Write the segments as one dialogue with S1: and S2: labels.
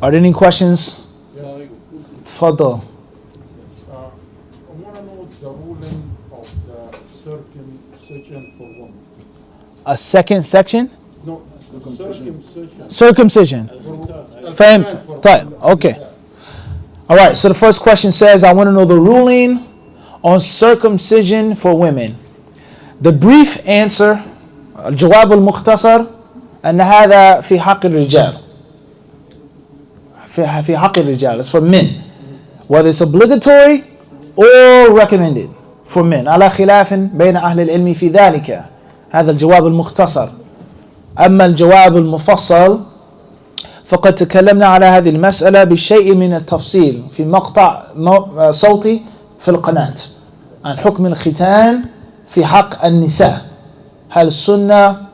S1: Are there any questions? Fadal.
S2: I want to know the ruling of the circumcision for women.
S1: A second section?
S2: No, circumcision.
S1: Circumcision. Fahmt. Right. Okay. All right. So the first question says, I want to know the ruling on circumcision for women. The brief answer, الجواب المختصر أن هذا في حق الرجال. في حق الرجال. It's for men. Whether it's obligatory or recommended for men. على خلاف بين أهل العلم في ذلك. هذا الجواب المختصر. أما الجواب المفصل فقد تكلمنا على هذه المسألة بشيء من التفصيل في مقطع صوتي في القناة عن حكم الختان في حق النساء. هل السنة،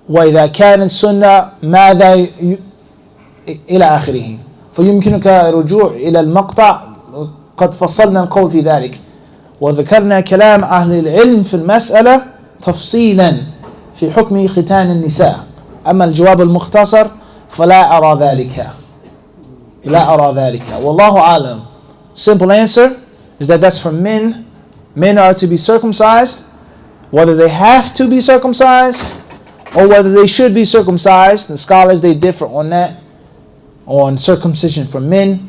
S1: وإذا كانت سنة ماذا إلى آخره. فيمكنك الرجوع إلى المقطع، قد فصلنا القول في ذلك وذكرنا كلام أهل العلم في المسألة تفصيلا في حكم ختان النساء. أما الجواب المختصر فلا أرى ذلك. لا أرى ذلك. والله أعلم. Simple answer is that that's for men. Men are to be circumcised, whether they have to be circumcised or whether they should be circumcised. The scholars, they differ on that, on circumcision for men.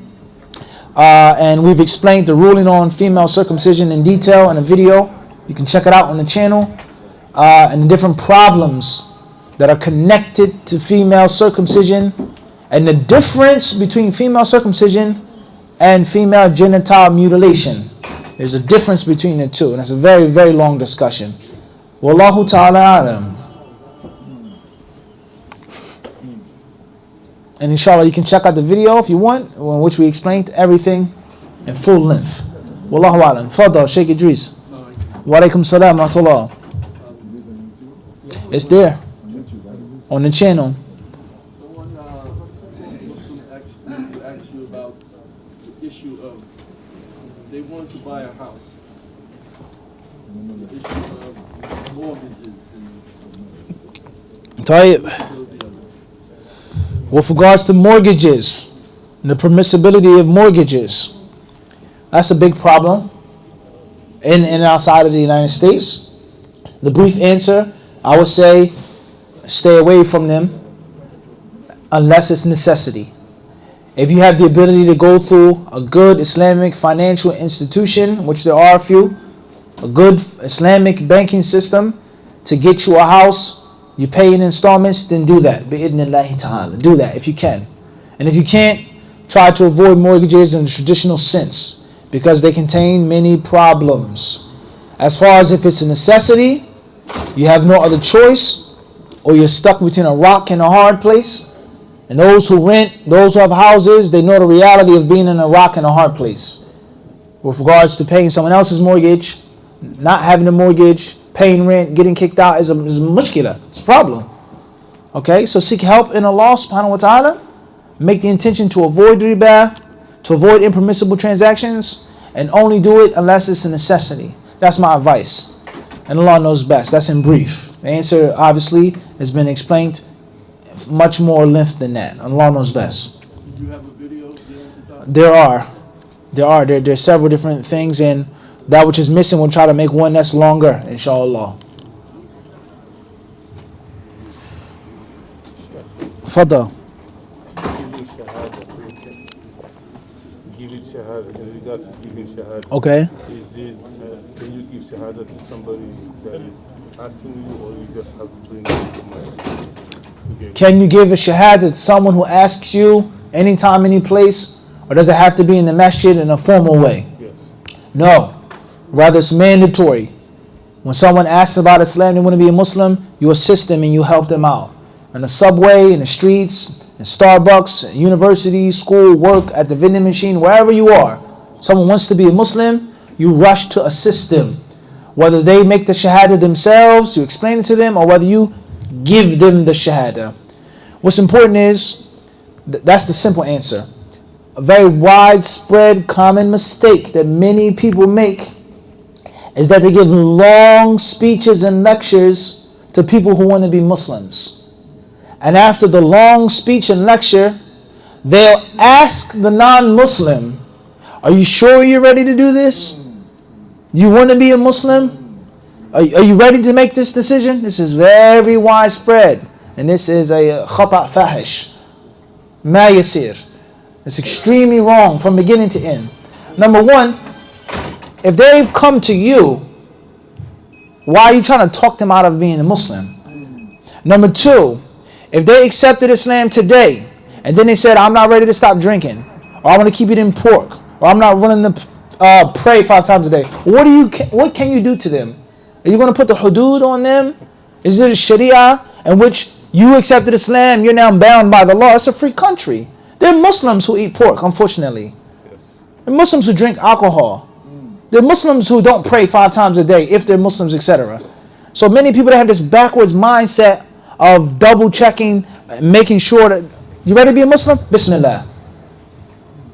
S1: And we've explained the ruling on female circumcision in detail in a video. You can check it out on the channel. And the different problems that are connected to female circumcision and the difference between female circumcision and female genital mutilation. There's a difference between the two, and that's a very, very long discussion. Wallahu ta'ala alam. And inshallah, you can check out the video if you want, in which we explained everything in full length. Wallahu alam. Fadal, Sheikh Idris. Wa alaikum salam wa rahmatullah. It's there on the channel.
S3: Someone Muslim asked me to ask you about the issue of they want to buy a house. The issue of mortgages and
S1: طيب. With regards to mortgages and the permissibility of mortgages, that's a big problem in and outside of the United States. The brief answer, I would say, stay away from them unless it's necessity. If you have the ability to go through a good Islamic financial institution, which there are a few, a good Islamic banking system to get you a house, you pay in installments, then do that. Bi'idhnillahi ta'ala. Do that if you can. And if you can't, try to avoid mortgages in the traditional sense because they contain many problems. As far as if it's a necessity, you have no other choice, or you're stuck between a rock and a hard place. And those who rent, those who have houses, they know the reality of being in a rock and a hard place. With regards to paying someone else's mortgage, not having a mortgage, paying rent, getting kicked out is a mushkila. It's a problem. Okay, so seek help in Allah subhanahu wa ta'ala. Make the intention to avoid riba, to avoid impermissible transactions, and only do it unless it's a necessity. That's my advice. And Allah knows best. That's in brief. The answer obviously has been explained much more length than that. Allah knows best.
S3: do you have a video?
S1: There are several different things, and that which is missing, we'll try to make one that's longer, inshallah. Fadda.
S4: Giving shahada, in regards to giving shahada.
S1: Okay.
S4: Is it, can you give shahada to somebody that is asking you, or you just have to bring it to masjid?
S1: Can you give a shahada to someone who asks you anytime, any place, or does it have to be in the masjid in a formal way?
S4: Yes.
S1: No. Rather, it's mandatory. When someone asks about Islam, they want to be a Muslim, you assist them and you help them out. In the subway, in the streets, in Starbucks, university, school, work, at the vending machine, wherever you are. Someone wants to be a Muslim, you rush to assist them. Whether they make the shahada themselves, you explain it to them, or whether you give them the shahada. What's important is, that's the simple answer. A very widespread common mistake that many people make is that they give long speeches and lectures to people who want to be Muslims. And after the long speech and lecture, they'll ask the non-Muslim, are you sure you're ready to do this? You want to be a Muslim? Are you ready to make this decision? This is very widespread. And this is a khata' fahish. Ma yasir. It's extremely wrong from beginning to end. Number one, if they've come to you, why are you trying to talk them out of being a Muslim? Number two, if they accepted Islam today, and then they said, I'm not ready to stop drinking, or I want to keep eating pork, or I'm not willing to pray 5 times a day, what can you do to them? Are you going to put the hudud on them? Is it a sharia in which you accepted Islam, you're now bound by the law? It's a free country. There are Muslims who eat pork, unfortunately.
S4: Yes.
S1: There are Muslims who drink alcohol. There are Muslims who don't pray 5 times a day, if they're Muslims, etc. So many people that have this backwards mindset of double checking, making sure that, you ready to be a Muslim? Bismillah.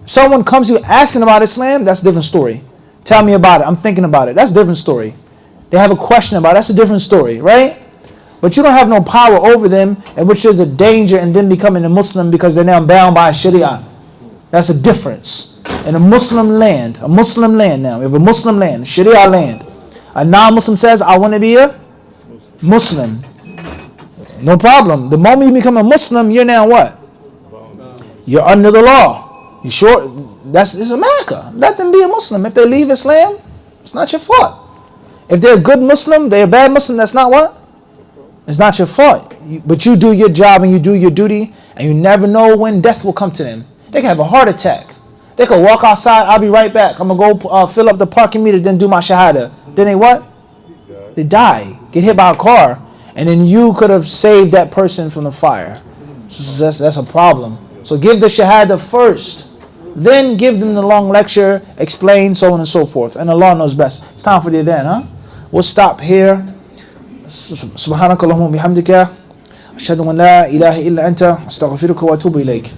S1: Someone comes to you asking about Islam, that's a different story. Tell me about it, I'm thinking about it. That's a different story. They have a question about it, that's a different story, right? But you don't have no power over them, in which there's a danger in them becoming a Muslim because they're now bound by Sharia. That's a difference. In a Muslim land now, we have a Muslim land, Sharia land. A non-Muslim says, I want to be a Muslim. No problem. The moment you become a Muslim, you're now what? You're under the law. You sure? This is America. Let them be a Muslim. If they leave Islam, it's not your fault. If they're a good Muslim, they're a bad Muslim, that's not what? It's not your fault. But you do your job and you do your duty, and you never know when death will come to them. They can have a heart attack. They can walk outside, I'll be right back. I'm going to go fill up the parking meter, then do my shahada. Then they what? They die. Get hit by a car. And then you could have saved that person from the fire. So that's a problem. So give the shahada first. Then give them the long lecture, explain, so on and so forth. And Allah knows best. It's time for the adhan, huh? We'll stop here. سبحانك اللهم وبحمدك أشهد أن لا إله إلا أنت أستغفرك وأتوب إليك.